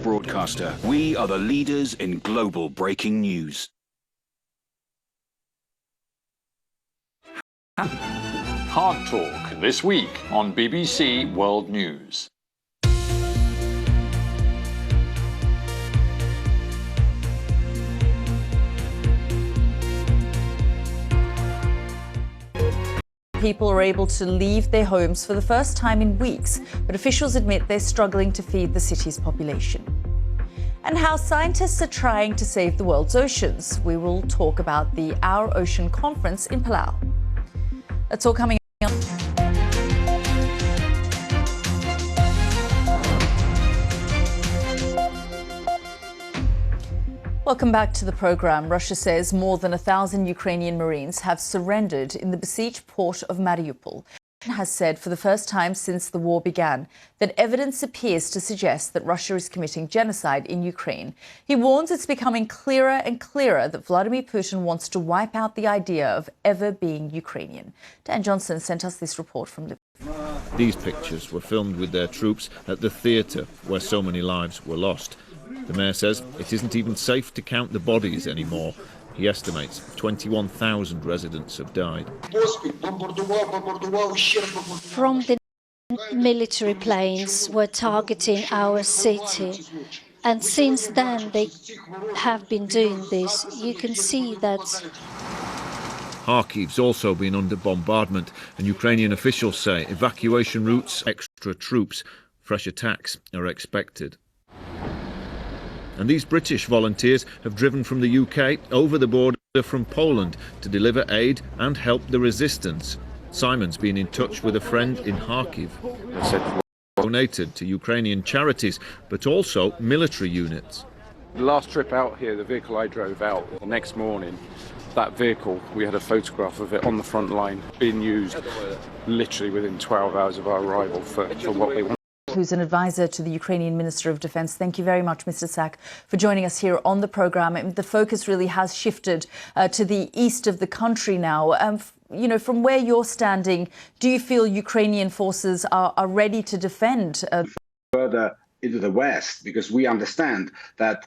broadcaster. We are the leaders in global breaking news. Hard Talk this week on BBC World News. People are able to leave their homes for the first time in weeks, but officials admit they're struggling to feed the city's population. And how scientists are trying to save the world's oceans. We will talk about the Our Ocean Conference in Palau. That's all coming up. Welcome back to the programme. Russia says more than 1,000 Ukrainian Marines have surrendered in the besieged port of Mariupol. It has said for the first time since the war began that evidence appears to suggest that Russia is committing genocide in Ukraine. He warns it's becoming clearer and clearer that Vladimir Putin wants to wipe out the idea of ever being Ukrainian. Dan Johnson sent us this report from Liverpool. These pictures were filmed with their troops at the theatre where so many lives were lost. The mayor says it isn't even safe to count the bodies anymore. He estimates 21,000 residents have died. From the military planes were targeting our city. And since then they have been doing this. You can see that. Kharkiv's also been under bombardment, and Ukrainian officials say evacuation routes, extra troops, fresh attacks are expected. And these British volunteers have driven from the UK over the border from Poland to deliver aid and help the resistance. Simon's been in touch with a friend in Kharkiv. Donated to Ukrainian charities, but also military units. The last trip out here, the vehicle I drove out the next morning, that vehicle, we had a photograph of it on the front line, being used literally within 12 hours of our arrival for what they want. Who's an advisor to the Ukrainian Minister of Defence. Thank you very much, Mr. Sak, for joining us here on the programme. The focus really has shifted to the east of the country now. You know, from where you're standing, do you feel Ukrainian forces are ready to defend? Further into the west, because we understand that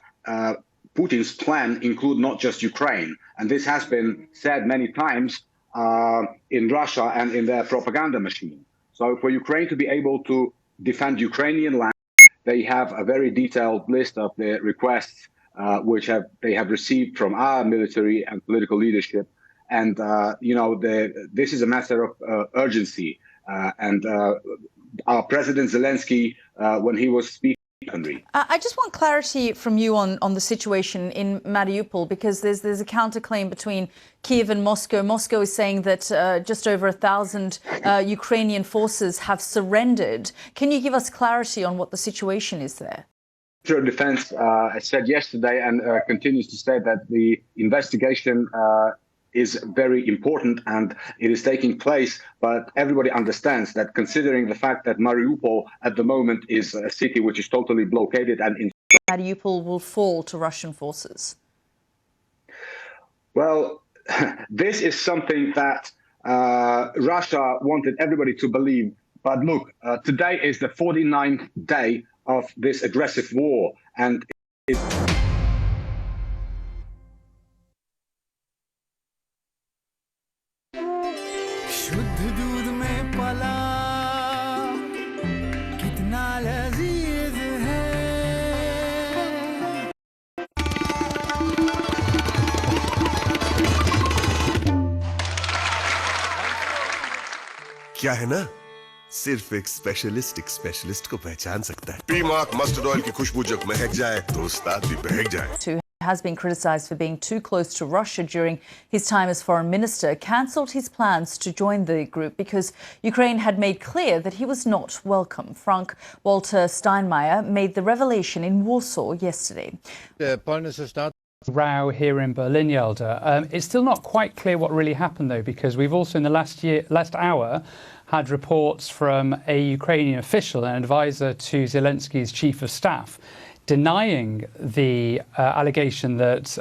Putin's plan include not just Ukraine. And this has been said many times in Russia and in their propaganda machine. So for Ukraine to be able to defend Ukrainian land, they have a very detailed list of the requests which they have received from our military and political leadership. And, you know, this is a matter of urgency. And our President Zelensky, when he was speaking, I just want clarity from you on the situation in Mariupol, because there's a counterclaim between Kiev and Moscow. Moscow is saying that just over 1,000 Ukrainian forces have surrendered. Can you give us clarity on what the situation is there? Minister of Defense said yesterday and continues to say that the investigation is very important and it is taking place, but everybody understands that, considering the fact that Mariupol at the moment is a city which is totally blockaded and Mariupol will fall to Russian forces. Well, this is something that Russia wanted everybody to believe. But look, today is the 49th day of this aggressive war, and क्या है ना, सिर्फ एक specialist को पहचान सकता है। P-mark mustard oil की खुशबू जब महक जाए तो उस्ताद भी बहक जाए। Has been criticised for being too close to Russia during his time as foreign minister, cancelled his plans to join the group because Ukraine had made clear that he was not welcome. Frank-Walter Steinmeier made the revelation in Warsaw yesterday. Row here in Berlin, Yelda. It's still not quite clear what really happened, though, because we've also in the last hour had reports from a Ukrainian official, an advisor to Zelensky's chief of staff, denying the allegation that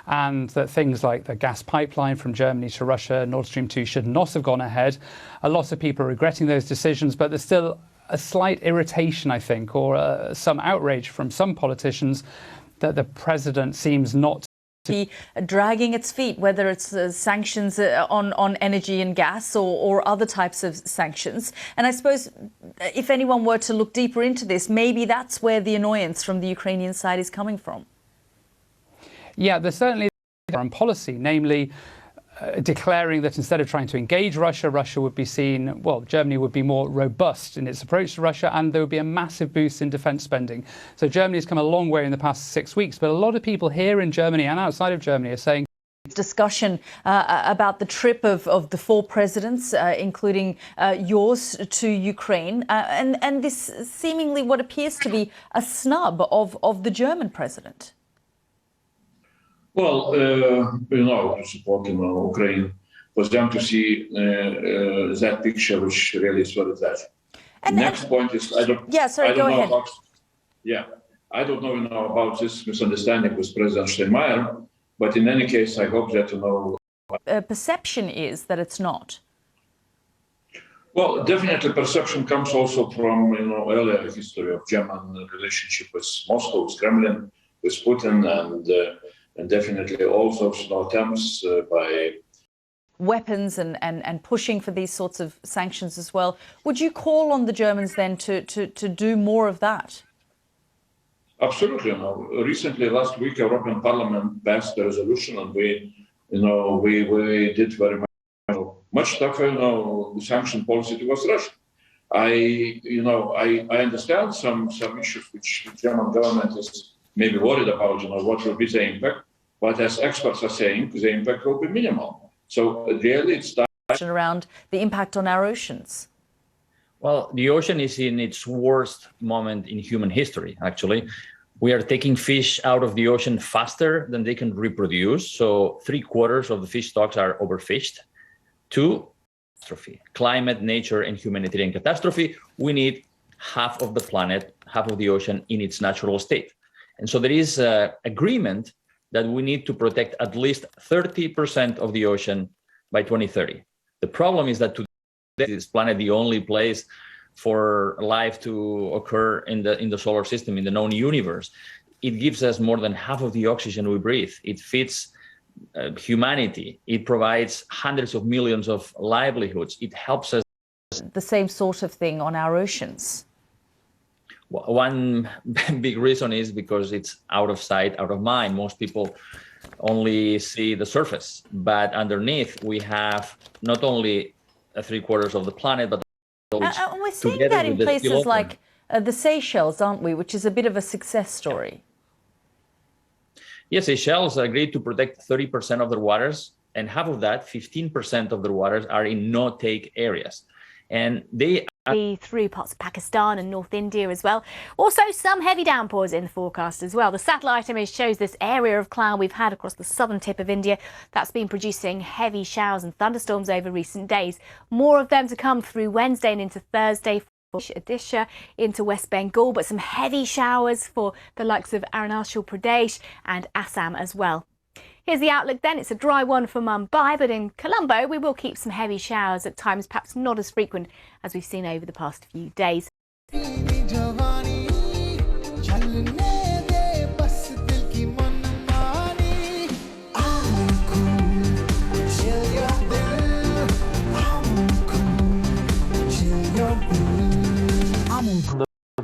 and that things like the gas pipeline from Germany to Russia, Nord Stream 2, should not have gone ahead. A lot of people are regretting those decisions, but there's still a slight irritation, I think, or some outrage from some politicians that the president seems not be dragging its feet, whether it's sanctions on energy and gas or other types of sanctions. And I suppose if anyone were to look deeper into this, maybe that's where the annoyance from the Ukrainian side is coming from. Yeah, there's certainly foreign policy, namely declaring that instead of trying to engage Russia, Russia would be seen, well, Germany would be more robust in its approach to Russia, and there would be a massive boost in defence spending. So Germany has come a long way in the past 6 weeks, but a lot of people here in Germany and outside of Germany are saying discussion about the trip of the four presidents, including yours, to Ukraine, and this seemingly what appears to be a snub of the German president. Well, supporting Ukraine was them to see that picture, which really is what it's at. And next point is I don't know about this misunderstanding with President Steinmeier, but in any case, I hope that perception is that it's not. Well, definitely perception comes also from earlier history of German relationship with Moscow, with Kremlin, with Putin, and definitely all sorts of attempts by weapons and pushing for these sorts of sanctions as well. Would you call on the Germans then to do more of that? Absolutely. Recently, last week, European Parliament passed a resolution, and we did very much tougher, sanction policy towards Russia. I understand some issues which the German government is maybe worried about, what will be the impact. But as experts are saying, the impact will be minimal. So really it's around the impact on our oceans. Well, the ocean is in its worst moment in human history, actually. We are taking fish out of the ocean faster than they can reproduce. So 3/4 of the fish stocks are overfished. 2, catastrophe, climate, nature, and humanitarian catastrophe. We need half of the planet, half of the ocean in its natural state. And so there is agreement that we need to protect at least 30% of the ocean by 2030. The problem is that today this planet the only place for life to occur in the solar system, in the known universe. It gives us more than half of the oxygen we breathe. It feeds humanity. It provides hundreds of millions of livelihoods. It helps us. The same sort of thing on our oceans. One big reason is because it's out of sight, out of mind. Most people only see the surface, but underneath we have not only 3/4 of the planet, but we're seeing that in places like the Seychelles, aren't we? Which is a bit of a success story. Yes, Seychelles agreed to protect 30% of their waters, and half of that, 15% of their waters, are in no-take areas, and they through parts of Pakistan and North India as well. Also some heavy downpours in the forecast as well. The satellite image shows this area of cloud we've had across the southern tip of India that's been producing heavy showers and thunderstorms over recent days. More of them to come through Wednesday and into Thursday. Odisha into West Bengal, but some heavy showers for the likes of Arunachal Pradesh and Assam as well. Here's the outlook then. It's a dry one for Mumbai, but in Colombo we will keep some heavy showers at times, perhaps not as frequent as we've seen over the past few days.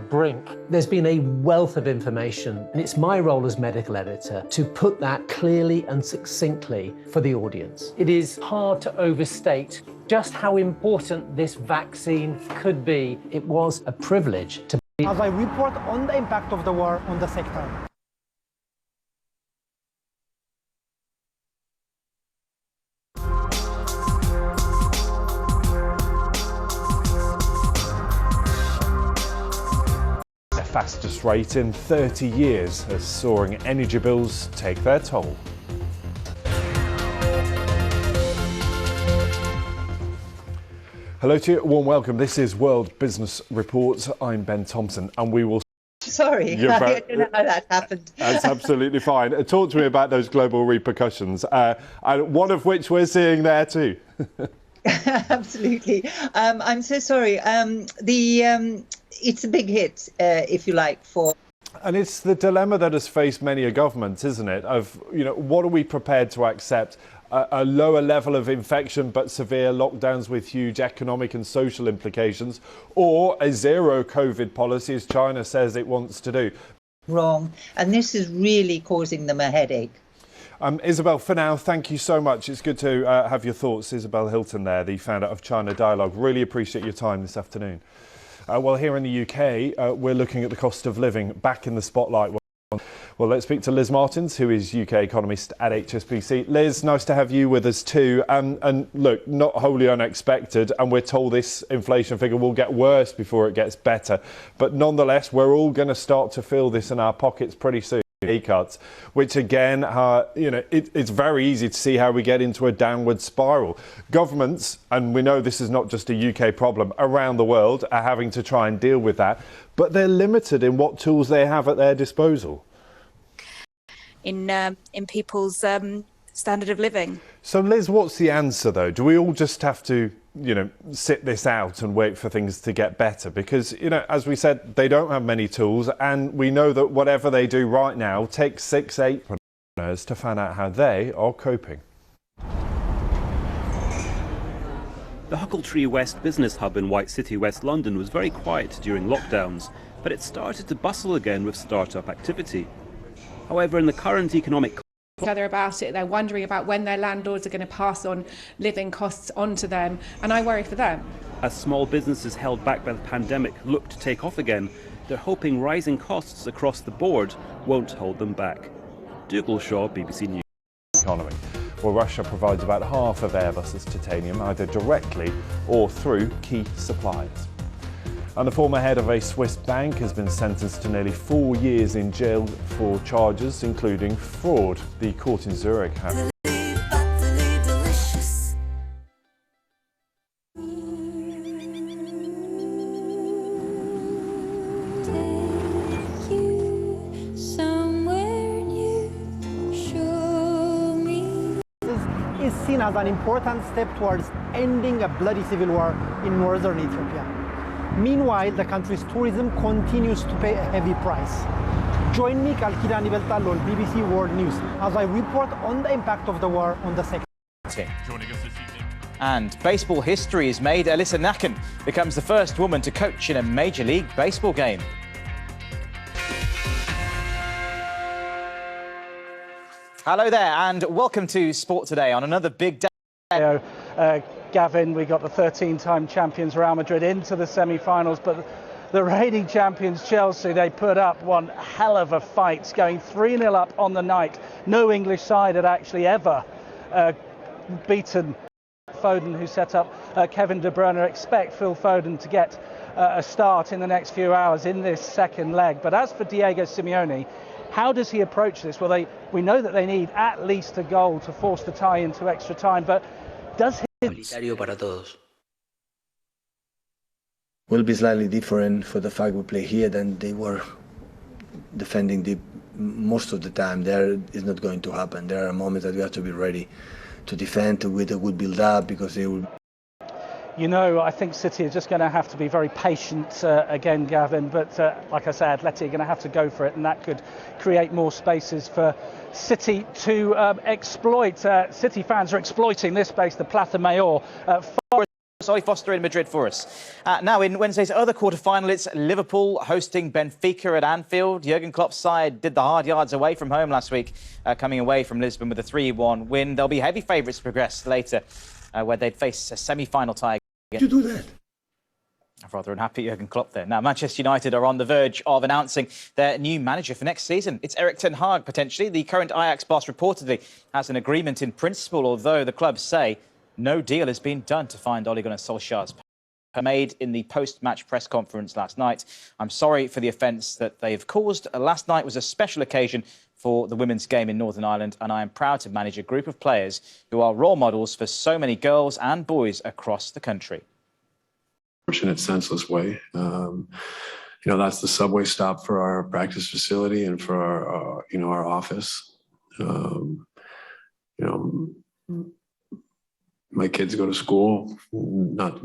Brink. There's been a wealth of information, and it's my role as medical editor to put that clearly and succinctly for the audience. It is hard to overstate just how important this vaccine could be. It was a privilege to be. As I report on the impact of the war on the sector. Fastest rate in 30 years as soaring energy bills take their toll. Hello to you, a warm welcome. This is World Business Report. I'm Ben Thompson, and we will. Sorry, I don't know how that happened. That's absolutely fine. Talk to me about those global repercussions, one of which we're seeing there too. Absolutely. I'm so sorry. It's a big hit, if you like, for. And it's the dilemma that has faced many a government, isn't it? Of, you know, what are we prepared to accept? A lower level of infection but severe lockdowns with huge economic and social implications, or a zero COVID policy as China says it wants to do? Wrong. And this is really causing them a headache. Isabel, for now, thank you so much. It's good to have your thoughts. Isabel Hilton there, the founder of China Dialogue. Really appreciate your time this afternoon. Well, here in the UK, we're looking at the cost of living back in the spotlight. Well, let's speak to Liz Martins, who is UK economist at HSBC. Liz, nice to have you with us too. And look, not wholly unexpected, and we're told this inflation figure will get worse before it gets better. But nonetheless, we're all going to start to feel this in our pockets pretty soon. Cuts, which again, you know, it's very easy to see how we get into a downward spiral. Governments, and we know this is not just a UK problem, around the world are having to try and deal with that, but they're limited in what tools they have at their disposal. In people's standard of living. So Liz, what's the answer though? Do we all just have to, you know, sit this out and wait for things to get better? Because, you know, as we said, they don't have many tools, and we know that whatever they do right now takes 6-8 entrepreneurs to find out how they are coping. The Huckletree West business hub in White City, West London was very quiet during lockdowns, but it started to bustle again with start-up activity. However, in the current economic other about it, they're wondering about when their landlords are going to pass on living costs onto them, and I worry for them. As small businesses held back by the pandemic look to take off again, they're hoping rising costs across the board won't hold them back. Dougal Shaw, BBC News. Economy. Well, Russia provides about half of Airbus's titanium, either directly or through key suppliers. And the former head of a Swiss bank has been sentenced to nearly 4 years in jail for charges including fraud. The court in Zurich has. Is seen as an important step towards ending a bloody civil war in northern Ethiopia. Meanwhile, the country's tourism continues to pay a heavy price. Join me, Kalkidan Ibeltal, on BBC World News as I report on the impact of the war on the sector. And baseball history is made. Alyssa Nakken becomes the first woman to coach in a Major League Baseball game. Hello there, and welcome to Sport Today on another big day. Gavin, we got the 13-time champions Real Madrid into the semi-finals, but the reigning champions Chelsea, they put up one hell of a fight, going 3-0 up on the night. No English side had actually ever beaten Foden, who set up Kevin De Bruyne. Expect Phil Foden to get a start in the next few hours in this second leg. But as for Diego Simeone, how does he approach this? Well, we know that they need at least a goal to force the tie into extra time, but does he... Will be slightly different for the fact we play here than they were defending deep most of the time. There is not going to happen. There are moments that we have to be ready to defend with a good build-up because they will... You know, I think City is just going to have to be very patient again, Gavin, but like I said, Atleti are going to have to go for it, and that could create more spaces for City to exploit. City fans are exploiting this space, the Plaza Mayor. Ollie Foster in Madrid for us. Now, in Wednesday's other quarter-final, it's Liverpool hosting Benfica at Anfield. Jurgen Klopp's side did the hard yards away from home last week, coming away from Lisbon with a 3-1 win. They'll be heavy favourites to progress later, where they'd face a semi-final tie. You do that. I'm rather unhappy Jurgen Klopp there. Now, Manchester United are on the verge of announcing their new manager for next season. It's Erik ten Hag, potentially. The current Ajax boss reportedly has an agreement in principle, although the club say no deal has been done to find Ole Gunnar Solskjaer's made in the post-match press conference last night. I'm sorry for the offence that they've caused. Last night was a special occasion for the women's game in Northern Ireland, and I am proud to manage a group of players who are role models for so many girls and boys across the country. In a senseless way. You know, that's the subway stop for our practice facility and for our, you know, our office. You know, My kids go to school, not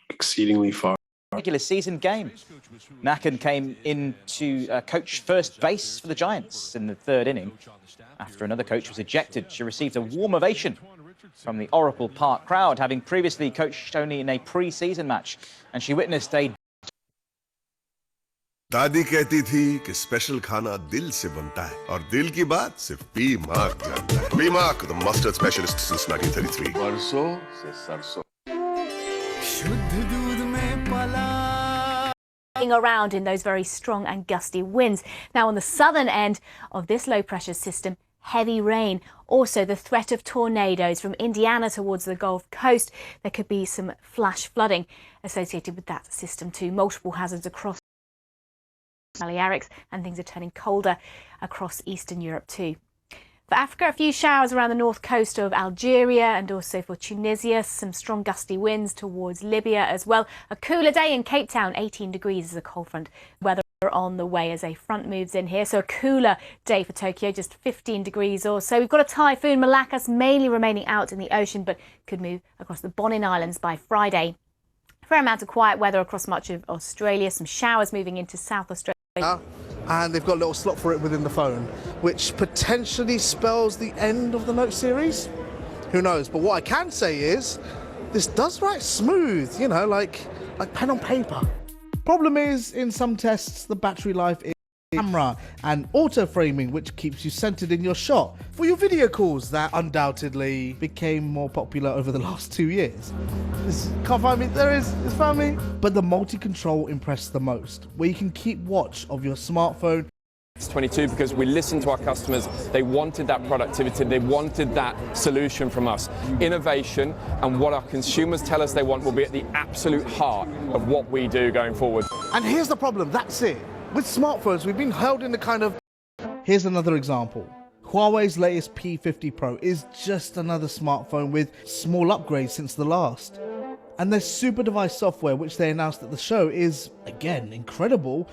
exceedingly far. Regular season game. Nacken came in to coach first base for the Giants in the third inning. After another coach was ejected, she received a warm ovation from the Oracle Park crowd, having previously coached only in a pre-season match, and she witnessed a दादी कहती थी कि special खाना दिल से बनता है और दिल की बात सिर्फ पी मार्क जानता है। P mark, the mustard specialist since 1933. बरसों से सरसों। शुद्ध दूध में पला around in those very strong and gusty winds. Now on the southern end of this low pressure system, heavy rain. Also the threat of tornadoes from Indiana towards the Gulf Coast. There could be some flash flooding associated with that system too. Multiple hazards across Balearics, and things are turning colder across Eastern Europe too. For Africa, a few showers around the north coast of Algeria and also for Tunisia. Some strong gusty winds towards Libya as well. A cooler day in Cape Town, 18 degrees as a cold front. Weather on the way as a front moves in here. So a cooler day for Tokyo, just 15 degrees or so. We've got a typhoon, Malakas, mainly remaining out in the ocean, but could move across the Bonin Islands by Friday. A fair amount of quiet weather across much of Australia. Some showers moving into South Australia. And they've got a little slot for it within the phone, which potentially spells the end of the Note series. Who knows? But what I can say is, this does write smooth, you know, like pen on paper. Problem is, in some tests, the battery life is camera and auto framing, which keeps you centered in your shot for your video calls that undoubtedly became more popular over the last 2 years. Can't find me, there is, it's found me. But the multi-control impressed the most, where you can keep watch of your smartphone. It's 22 because we listened to our customers. They wanted that productivity, they wanted that solution from us. Innovation and what our consumers tell us they want will be at the absolute heart of what we do going forward. And here's the problem, that's it. With smartphones, we've been held in the kind of... Here's another example. Huawei's latest P50 Pro is just another smartphone with small upgrades since the last. And their super device software, which they announced at the show, is, again, incredible,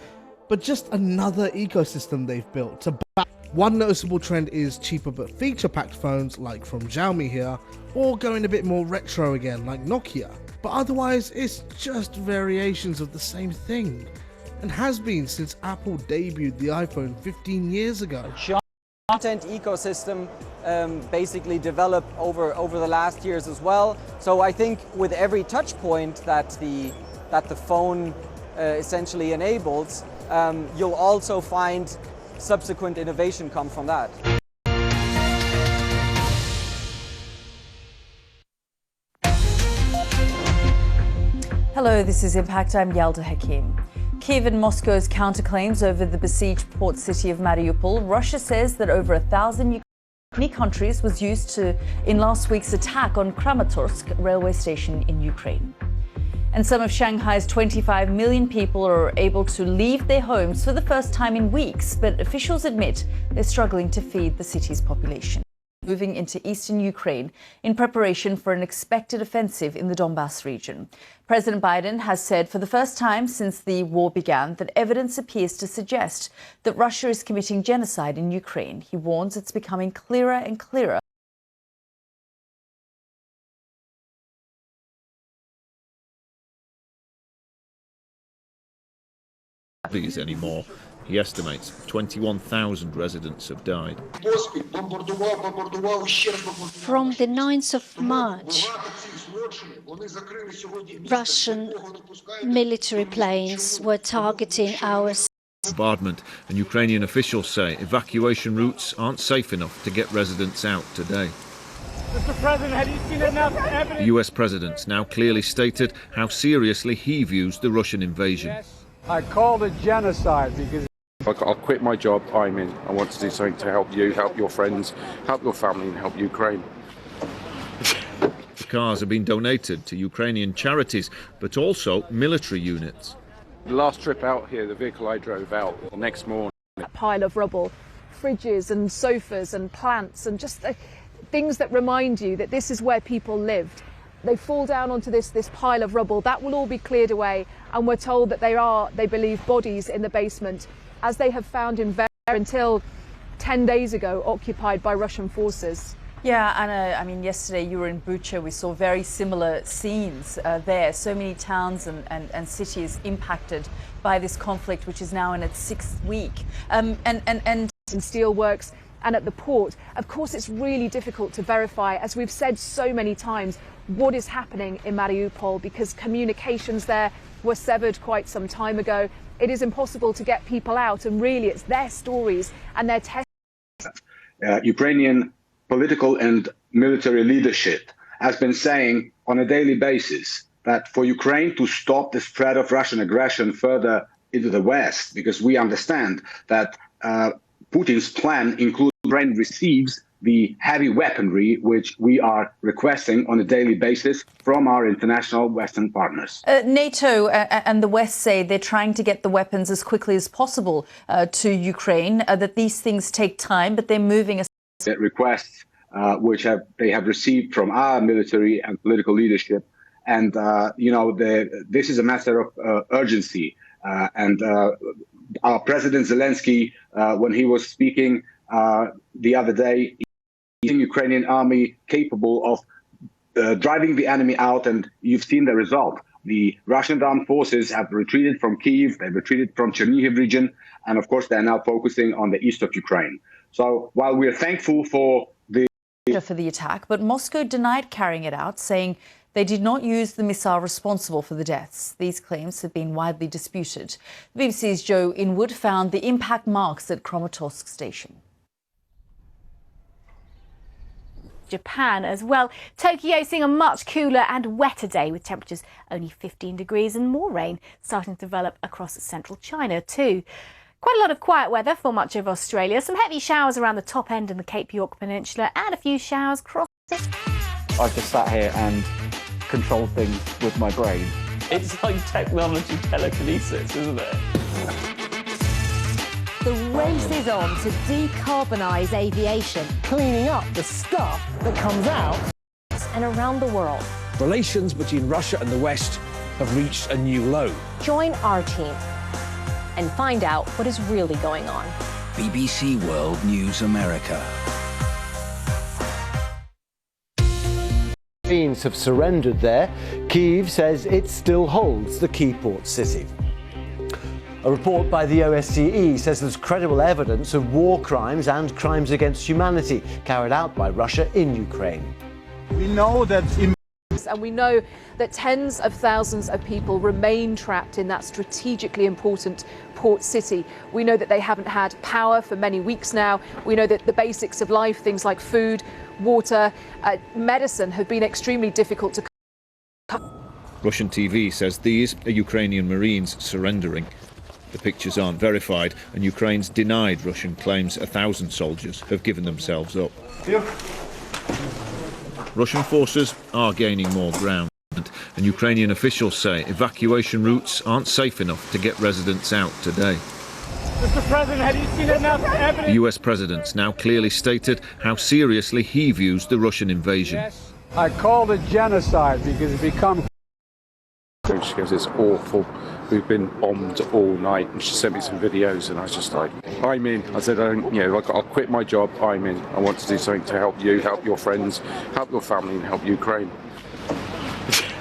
but just another ecosystem they've built to back. One noticeable trend is cheaper but feature-packed phones, like from Xiaomi here, or going a bit more retro again, like Nokia. But otherwise, it's just variations of the same thing, and has been since Apple debuted the iPhone 15 years ago. Content ecosystem basically developed over the last years as well. So I think with every touch point that the phone essentially enables, you'll also find subsequent innovation come from that. Hello, this is Impact. I'm Yalda Hakim. Kyiv and Moscow's counterclaims over the besieged port city of Mariupol. Russia says that over 1,000 Ukrainian countries was used in last week's attack on Kramatorsk railway station in Ukraine. And some of Shanghai's 25 million people are able to leave their homes for the first time in weeks, but officials admit they're struggling to feed the city's population. Moving into eastern Ukraine in preparation for an expected offensive in the Donbass region. President Biden has said for the first time since the war began that evidence appears to suggest that Russia is committing genocide in Ukraine. He warns it's becoming clearer and clearer. Anymore. He estimates 21,000 residents have died. From the 9th of March, Russian military planes were targeting our bombardment, and Ukrainian officials say evacuation routes aren't safe enough to get residents out today. Mr. President, have you seen enough evidence? The US president's now clearly stated how seriously he views the Russian invasion. I called it genocide because I'll quit my job I'm in. I want to do something to help you, help your friends, help your family and help Ukraine. The cars have been donated to Ukrainian charities, but also military units. The last trip out here, the vehicle I drove out the next morning. A pile of rubble, fridges and sofas and plants and just things that remind you that this is where people lived. They fall down onto this pile of rubble. That will all be cleared away, and we're told that they believe, bodies in the basement, as they have found in until 10 days ago, occupied by Russian forces. Yeah, Anna, I mean, yesterday you were in Bucha. We saw very similar scenes there. So many towns and cities impacted by this conflict, which is now in its 6th week. And steelworks and at the port. Of course, it's really difficult to verify, as we've said so many times, what is happening in Mariupol, because communications there were severed quite some time ago. It is impossible to get people out, and really it's their stories and their testimony. Ukrainian political and military leadership has been saying on a daily basis that for Ukraine to stop the spread of Russian aggression further into the West, because we understand that Putin's plan includes Ukraine receives the heavy weaponry which we are requesting on a daily basis from our international Western partners. NATO and the West say they're trying to get the weapons as quickly as possible to Ukraine, that these things take time, but they're moving. Requests which they have received from our military and political leadership, and this is a matter of urgency. And our President Zelensky, when he was speaking the other day, the Ukrainian army capable of driving the enemy out, and you've seen the result. The Russian armed forces have retreated from Kyiv, they've retreated from Chernihiv region, and of course they're now focusing on the east of Ukraine. So while we're thankful for the attack, but Moscow denied carrying it out, saying they did not use the missile responsible for the deaths. These claims have been widely disputed. The BBC's Joe Inwood found the impact marks at Kramatorsk station. Japan as well. Tokyo seeing a much cooler and wetter day, with temperatures only 15 degrees and more rain starting to develop across central China too. Quite a lot of quiet weather for much of Australia. Some heavy showers around the top end in the Cape York Peninsula, and a few showers across. I've just sat here and controlled things with my brain. It's like technology telekinesis, isn't it? The race is on to decarbonise aviation, cleaning up the stuff that comes out and around the world. Relations between Russia and the West have reached a new low. Join our team and find out what is really going on. BBC World News America. Marines have surrendered there. Kyiv says it still holds the key port city. A report by the OSCE says there's credible evidence of war crimes and crimes against humanity carried out by Russia in Ukraine. We know that and we know that tens of thousands of people remain trapped in that strategically important port city. We know that they haven't had power for many weeks now. We know that the basics of life, things like food, water, medicine, have been extremely difficult to. Russian TV says these are Ukrainian Marines surrendering. The pictures aren't verified, and Ukraine's denied Russian claims 1,000 soldiers have given themselves up. Russian forces are gaining more ground, and Ukrainian officials say evacuation routes aren't safe enough to get residents out today. Mr. President, have you seen enough evidence? The US president's now clearly stated how seriously he views the Russian invasion. Yes. I called it genocide because it's become. She goes, it's awful. We've been bombed all night, and she sent me some videos, and I was just like, I'm in. I said, I'll quit my job. I'm in. I want to do something to help you, help your friends, help your family, and help Ukraine.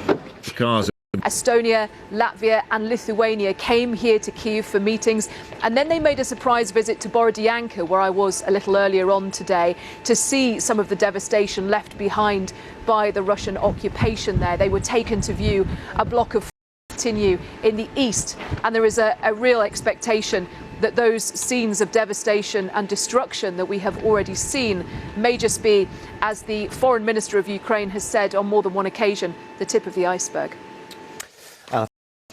The cars. Estonia, Latvia and Lithuania came here to Kyiv for meetings, and then they made a surprise visit to Borodyanka, where I was a little earlier on today, to see some of the devastation left behind by the Russian occupation there. They were taken to view a block of continue in the east, and there is a real expectation that those scenes of devastation and destruction that we have already seen may just be, as the Foreign Minister of Ukraine has said on more than one occasion, the tip of the iceberg.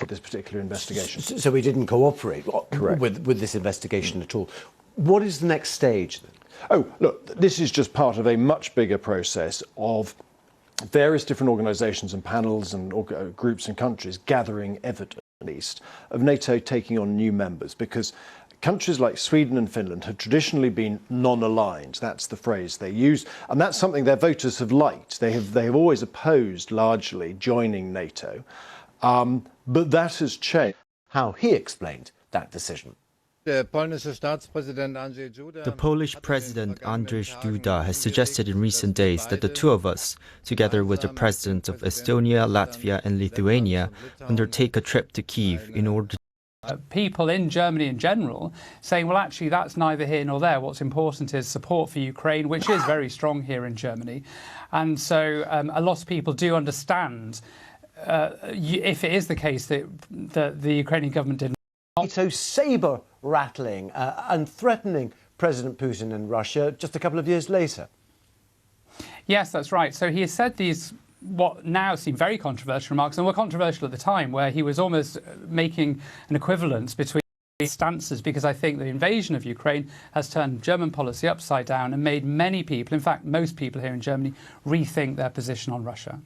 This particular investigation. So we didn't cooperate with this investigation at all. What is the next stage then? Oh, look, this is just part of a much bigger process of various different organisations and panels and groups and countries gathering evidence, at least, of NATO taking on new members, because countries like Sweden and Finland have traditionally been non-aligned. That's the phrase they use, and that's something their voters have liked. They have always opposed largely joining NATO, but that has changed. How he explained that decision. The Polish President Andrzej Duda has suggested in recent days that the two of us, together with the presidents of Estonia, Latvia and Lithuania, undertake a trip to Kyiv in order to people in Germany in general saying, well, actually, that's neither here nor there. What's important is support for Ukraine, which is very strong here in Germany. And so a lot of people do understand if it is the case that the Ukrainian government didn't. So saber-rattling and threatening President Putin and Russia just a couple of years later. Yes, that's right. So he has said these what now seem very controversial remarks, and were controversial at the time, where he was almost making an equivalence between stances, because I think the invasion of Ukraine has turned German policy upside down and made many people, in fact most people here in Germany, rethink their position on Russia.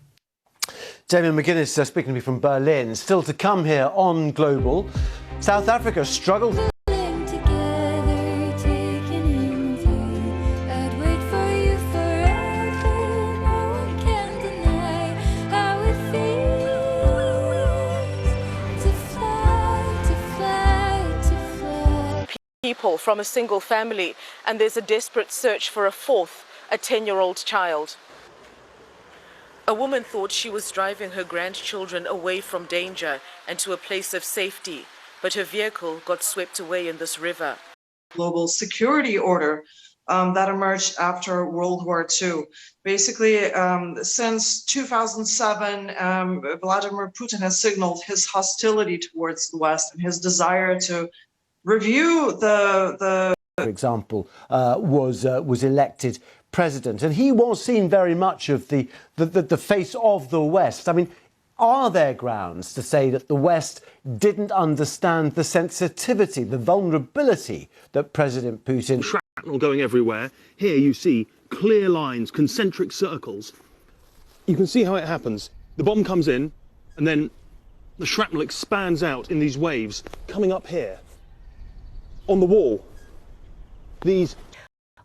Damien McGuinness speaking to me from Berlin. Still to come here on Global. South Africa struggled. People from a single family, and there's a desperate search for a fourth, a 10-year-old child. A woman thought she was driving her grandchildren away from danger and to a place of safety, but her vehicle got swept away in this river. Global security order that emerged after World War II. Basically, since 2007, Vladimir Putin has signaled his hostility towards the West and his desire to review the for example, was elected president, and he was seen very much of the face of the West. I mean, are there grounds to say that the West didn't understand the sensitivity, the vulnerability that President Putin... Shrapnel going everywhere. Here you see clear lines, concentric circles. You can see how it happens. The bomb comes in, and then the shrapnel expands out in these waves, coming up here. On the wall. These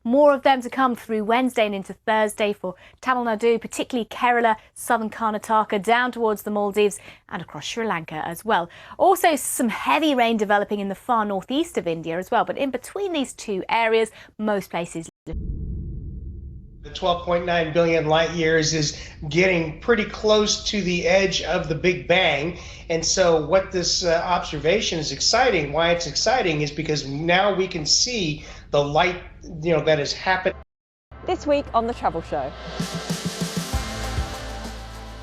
more of them to come through Wednesday and into Thursday for Tamil Nadu, particularly Kerala, southern Karnataka, down towards the Maldives and across Sri Lanka as well. Also some heavy rain developing in the far northeast of India as well, but in between these two areas, most places. The 12.9 billion light years is getting pretty close to the edge of the Big Bang. And so what this observation is exciting, why it's exciting, is because now we can see the light, that has happened. This week on The Travel Show.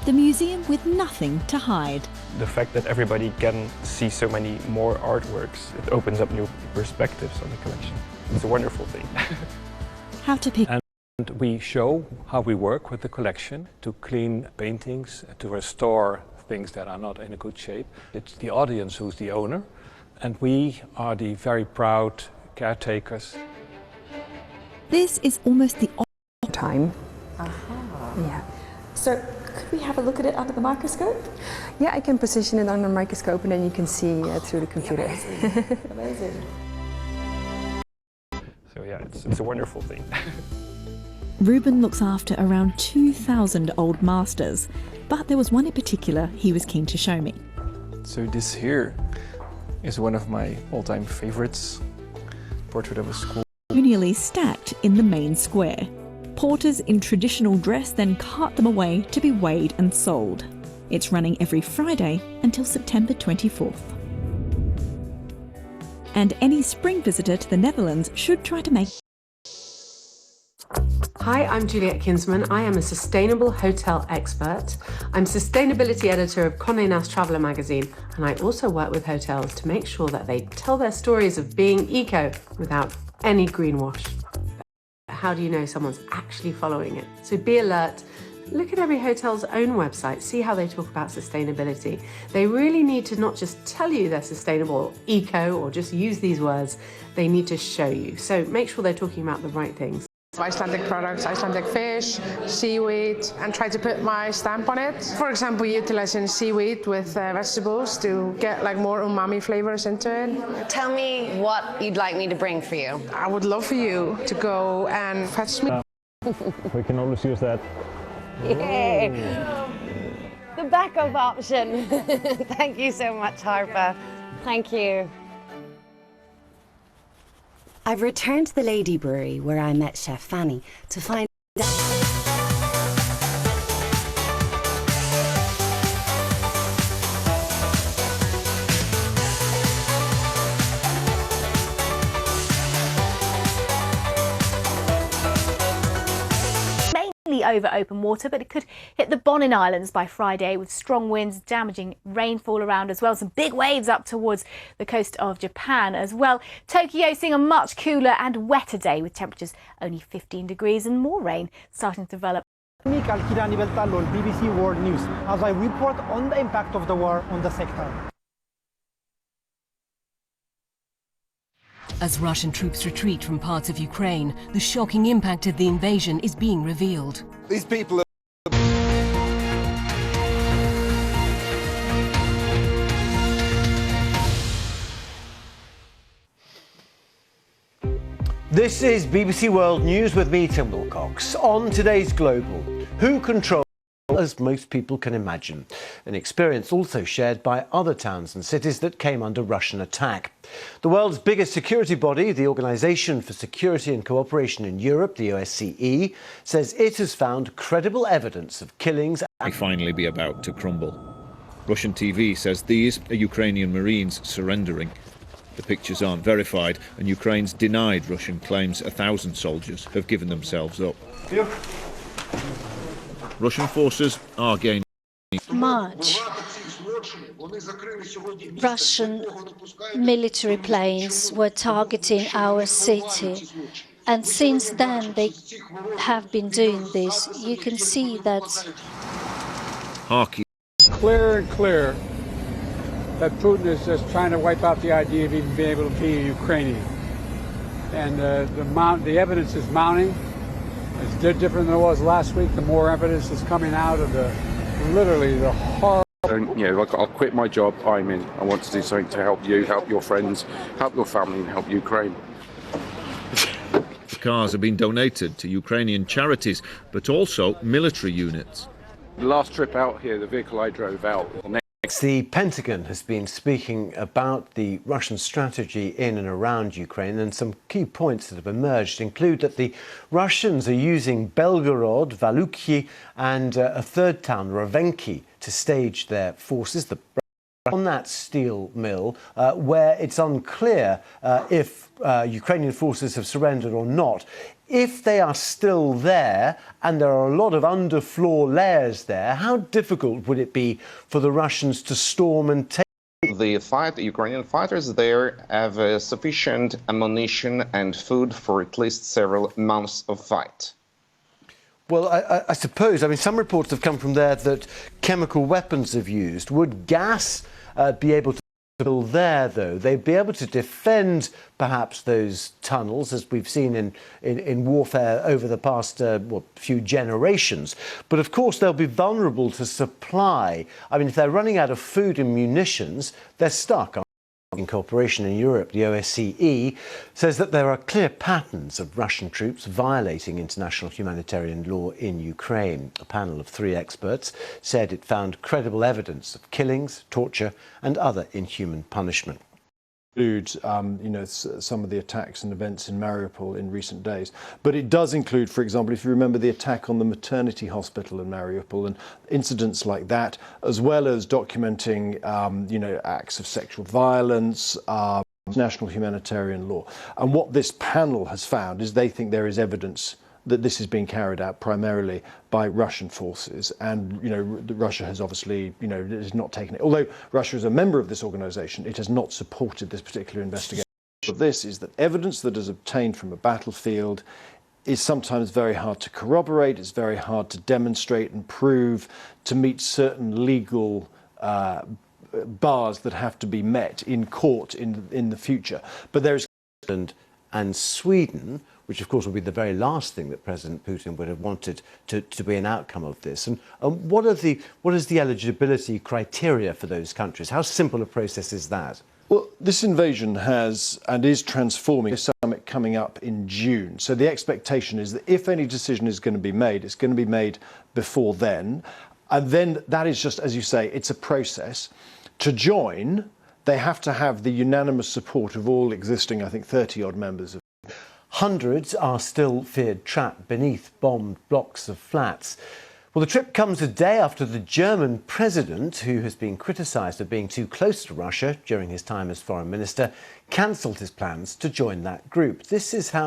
The museum with nothing to hide. The fact that everybody can see so many more artworks, it opens up new perspectives on the collection. It's a wonderful thing. How to pick. And we show how we work with the collection to clean paintings, to restore things that are not in a good shape. It's the audience who's the owner, and we are the very proud caretakers. This is almost the time. Yeah. So could we have a look at it under the microscope? Yeah, I can position it under the microscope and then you can see through the computer. Amazing. Amazing. So yeah, it's a wonderful thing. Ruben looks after around 2,000 old masters, but there was one in particular he was keen to show me. So this here is one of my all-time favorites, portrait of a school. Communally stacked in the main square. Porters in traditional dress then cart them away to be weighed and sold. It's running every Friday until September 24th. And any spring visitor to the Netherlands should try to make... Hi, I'm Juliette Kinsman. I am a sustainable hotel expert. I'm sustainability editor of Condé Nast Traveller magazine, and I also work with hotels to make sure that they tell their stories of being eco without any greenwash. How do you know someone's actually following it? So be alert. Look at every hotel's own website, see how they talk about sustainability. They really need to not just tell you they're sustainable, eco, or just use these words, they need to show you. So make sure they're talking about the right things. Icelandic products, Icelandic fish, seaweed, and try to put my stamp on it. For example, utilizing seaweed with vegetables to get like more umami flavors into it. Tell me what you'd like me to bring for you. I would love for you to go and fetch me. We can always use that. Yay! The backup option. Thank you so much, Harper. Thank you. I've returned to the Lady Brewery where I met Chef Fanny to find over open water, but it could hit the Bonin Islands by Friday with strong winds, damaging rainfall around as well. Some big waves up towards the coast of Japan as well. Tokyo seeing a much cooler and wetter day with temperatures only 15 degrees and more rain starting to develop. BBC World News as I report on the impact of the war on the sector. As Russian troops retreat from parts of Ukraine, the shocking impact of the invasion is being revealed. These people are... This is BBC World News with me, Tim Wilcox. On today's Global, who controls, as most people can imagine, an experience also shared by other towns and cities that came under Russian attack. The world's biggest security body, the Organisation for Security and Cooperation in Europe, the OSCE, says it has found credible evidence of killings. May finally be about to crumble. Russian TV says these are Ukrainian Marines surrendering. The pictures aren't verified, and Ukraine's denied Russian claims 1,000 soldiers have given themselves up. Russian forces are gaining. March, Russian military planes were targeting our city, and since then they have been doing this. You can see that. Clear and clear that Putin is just trying to wipe out the idea of even being able to be a Ukrainian, and the evidence is mounting. It's different than it was last week. The more evidence is coming out of literally the horror. Like I'll quit my job. I'm in. I want to do something to help you, help your friends, help your family, and help Ukraine. Cars have been donated to Ukrainian charities, but also military units. The last trip out here, the vehicle I drove out. The Pentagon has been speaking about the Russian strategy in and around Ukraine, and some key points that have emerged include that the Russians are using Belgorod, Valukhy and a third town, Ravenki, to stage their forces. On that steel mill, where it's unclear if Ukrainian forces have surrendered or not. If they are still there, and there are a lot of underfloor layers there, how difficult would it be for the Russians to storm and take? The Ukrainian fighters there have sufficient ammunition and food for at least several months of fight. Well, I suppose, I mean, some reports have come from there that chemical weapons have used. Would gas be able to build there, though? They'd be able to defend perhaps those tunnels, as we've seen in warfare over the past few generations. But of course, they'll be vulnerable to supply. I mean, if they're running out of food and munitions, they're stuck. In cooperation in Europe, the OSCE says that there are clear patterns of Russian troops violating international humanitarian law in Ukraine. A panel of 3 experts said it found credible evidence of killings, torture and other inhuman punishment. Include, some of the attacks and events in Mariupol in recent days. But it does include, for example, if you remember the attack on the maternity hospital in Mariupol and incidents like that, as well as documenting, acts of sexual violence, international humanitarian law. And what this panel has found is they think there is evidence that this is being carried out primarily by Russian forces, and Russia has obviously has not taken it. Although Russia is a member of this organisation, it has not supported this particular investigation. But this is that evidence that is obtained from a battlefield is sometimes very hard to corroborate. It's very hard to demonstrate and prove to meet certain legal bars that have to be met in court in the future. But there is and Sweden, which of course will be the very last thing that President Putin would have wanted to be an outcome of this. And what is the eligibility criteria for those countries? How simple a process is that? Well, this invasion has and is transforming. A summit coming up in June. So the expectation is that if any decision is going to be made, it's going to be made before then. And then that is just, as you say, it's a process. To join, they have to have the unanimous support of all existing, I think, 30-odd members of Hundreds are still feared trapped beneath bombed blocks of flats. Well, the trip comes a day after the German president, who has been criticised of being too close to Russia during his time as foreign minister, cancelled his plans to join that group. This is how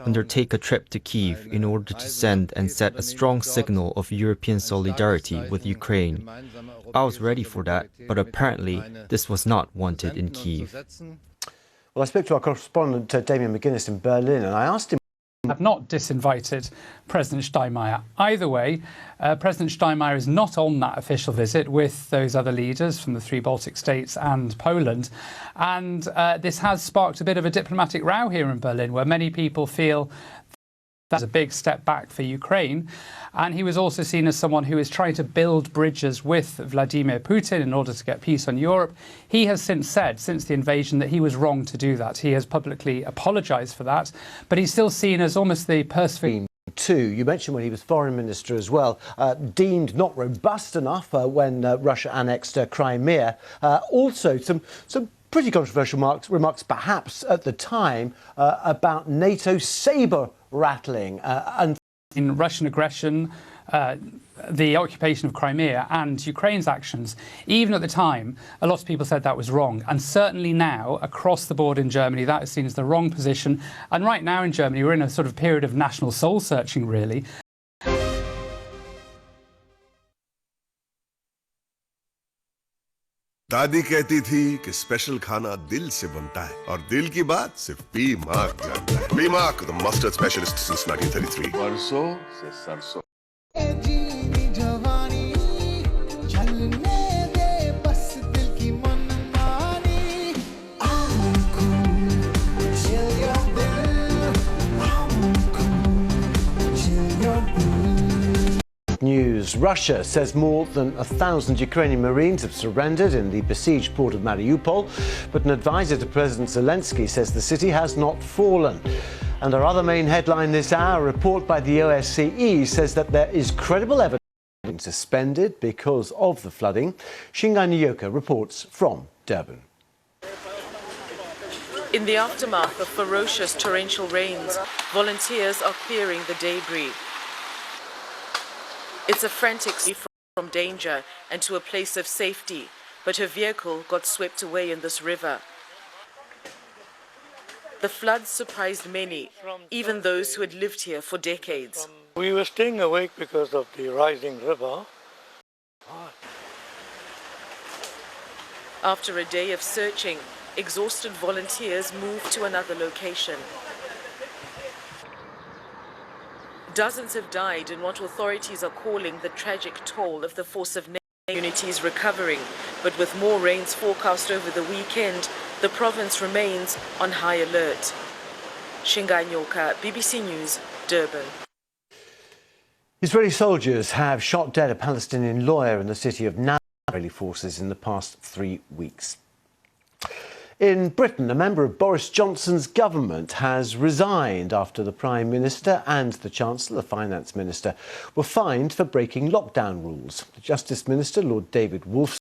undertake a trip to Kyiv in order to send and set a strong signal of European solidarity with Ukraine. I was ready for that, but apparently this was not wanted in Kyiv. Well, I spoke to our correspondent Damien McGuinness in Berlin, and I asked him. Have not disinvited President Steinmeier. Either way, President Steinmeier is not on that official visit with those other leaders from the 3 Baltic states and Poland. And this has sparked a bit of a diplomatic row here in Berlin, where many people feel that's a big step back for Ukraine. And he was also seen as someone who is trying to build bridges with Vladimir Putin in order to get peace on Europe. He has since said, since the invasion, that he was wrong to do that. He has publicly apologised for that, but he's still seen as almost the persevering. You mentioned when he was foreign minister as well, deemed not robust enough when Russia annexed Crimea. Also, some pretty controversial remarks perhaps at the time about NATO sabre rattling and in Russian aggression, the occupation of Crimea and Ukraine's actions. Even at the time, a lot of people said that was wrong. And certainly now, across the board in Germany, that is seen as the wrong position. And right now in Germany, we're in a sort of period of national soul-searching, really. दादी कहती थी कि special खाना दिल से बनता है और दिल की बात सिर्फ पी मार्क जानता है। P mark, the mustard specialist since 1933. बरसों से सरसों। News. Russia says more than 1,000 Ukrainian Marines have surrendered in the besieged port of Mariupol, but an advisor to President Zelensky says the city has not fallen. And our other main headline this hour, a report by the OSCE says that there is credible evidence being suspended because of the flooding. Shingai Nyoka reports from Durban. In the aftermath of ferocious torrential rains, volunteers are clearing the debris. It's a frantic flee from danger and to a place of safety, but her vehicle got swept away in this river. The floods surprised many, even those who had lived here for decades. We were staying awake because of the rising river. After a day of searching, exhausted volunteers moved to another location. Dozens have died in what authorities are calling the tragic toll of the force of communities recovering. But with more rains forecast over the weekend, the province remains on high alert. Shingai Nyoka, BBC News, Durban. Israeli soldiers have shot dead a Palestinian lawyer in the city of Nablus. Israeli forces in the past 3 weeks. In Britain, a member of Boris Johnson's government has resigned after the Prime Minister and the Chancellor, the Finance Minister, were fined for breaking lockdown rules. The Justice Minister, Lord David Wolff.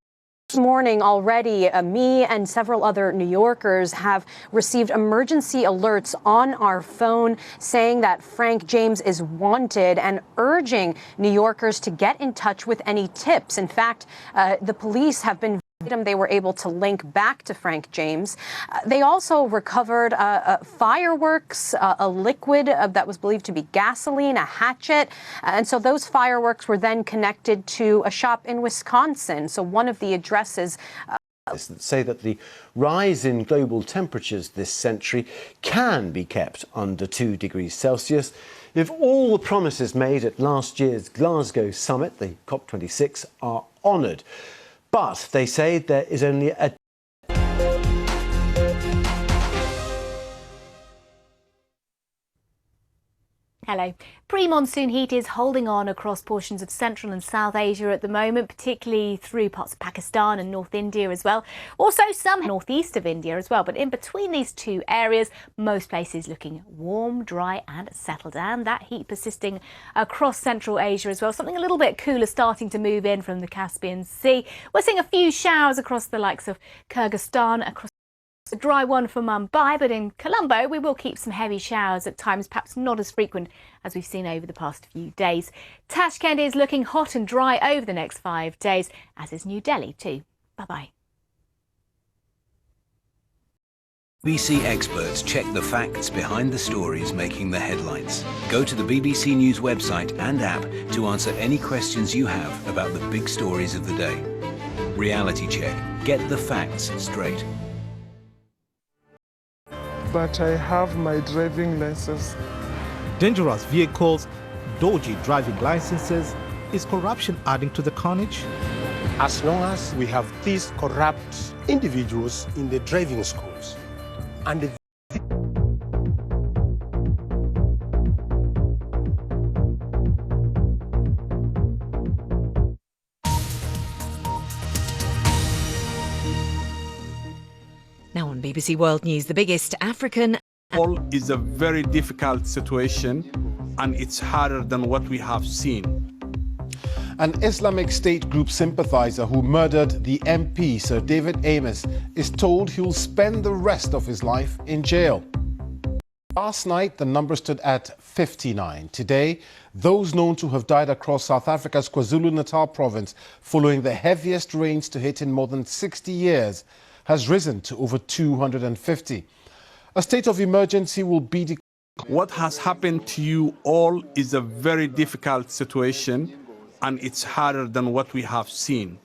This morning already, me and several other New Yorkers have received emergency alerts on our phone saying that Frank James is wanted and urging New Yorkers to get in touch with any tips. In fact, the police have been they were able to link back to Frank James. They also recovered fireworks, a liquid that was believed to be gasoline, a hatchet. And so those fireworks were then connected to a shop in Wisconsin. So one of the addresses say that the rise in global temperatures this century can be kept under 2 degrees Celsius if all the promises made at last year's Glasgow summit, the COP26, are honoured. But they say there is only a Hello. Pre-monsoon heat is holding on across portions of Central and South Asia at the moment, particularly through parts of Pakistan and North India as well. Also some northeast of India as well. But in between these two areas, most places looking warm, dry and settled. And that heat persisting across Central Asia as well. Something a little bit cooler starting to move in from the Caspian Sea. We're seeing a few showers across the likes of Kyrgyzstan, across It's a dry one for Mumbai, but in Colombo we will keep some heavy showers at times, perhaps not as frequent as we've seen over the past few days. Tashkent is looking hot and dry over the next 5 days, as is New Delhi too. Bye-bye. BBC experts check the facts behind the stories making the headlines. Go to the BBC News website and app to answer any questions you have about the big stories of the day. Reality Check. Get the facts straight. But I have my driving license. Dangerous vehicles, dodgy driving licenses. Is corruption adding to the carnage? As long as we have these corrupt individuals in the driving schools, and the Now on BBC World News, the biggest African... All is a very difficult situation, and it's harder than what we have seen. An Islamic State group sympathizer who murdered the MP, Sir David Amess, is told he will spend the rest of his life in jail. Last night, the number stood at 59. Today, those known to have died across South Africa's KwaZulu-Natal province following the heaviest rains to hit in more than 60 years has risen to over 250. A state of emergency will be declared. What has happened to you all is a very difficult situation, and it's harder than what we have seen.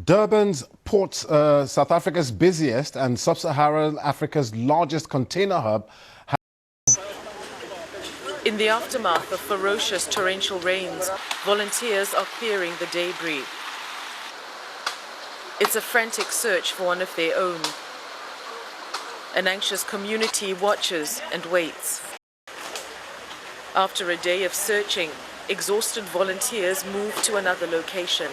Durban's port, South Africa's busiest and sub-Saharan Africa's largest container hub, in the aftermath of ferocious torrential rains, volunteers are clearing the debris. It's a frantic search for one of their own. An anxious community watches and waits. After a day of searching, exhausted volunteers move to another location.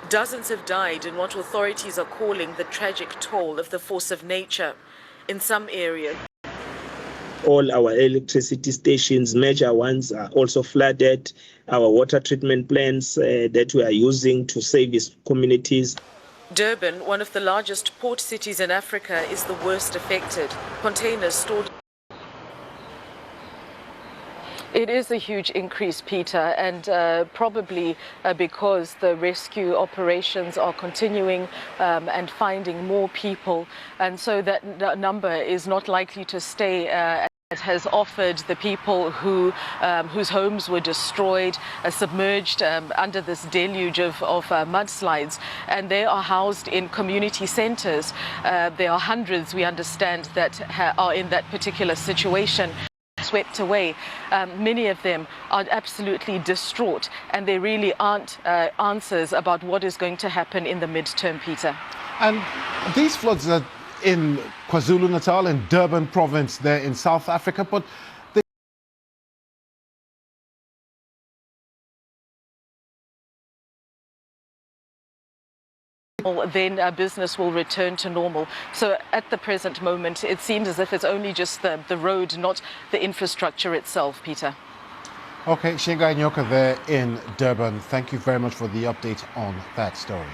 Dozens have died in what authorities are calling the tragic toll of the force of nature. In some areas, all our electricity stations, major ones, are also flooded. Our water treatment plants that we are using to service communities. Durban, one of the largest port cities in Africa, is the worst affected. Containers stored. It is a huge increase, Peter, and probably because the rescue operations are continuing and finding more people, and so that number is not likely to stay. It has offered the people whose homes were destroyed, submerged under this deluge of mudslides, and they are housed in community centres. There are hundreds, we understand, that are in that particular situation. Swept away. Many of them are absolutely distraught, and there really aren't answers about what is going to happen in the midterm, Peter. And these floods are in KwaZulu-Natal and Durban province there in South Africa, but then business will return to normal. So at the present moment, it seems as if it's only just the road, not the infrastructure itself, Peter. Okay, Shingai Nyoka there in Durban. Thank you very much for the update on that story.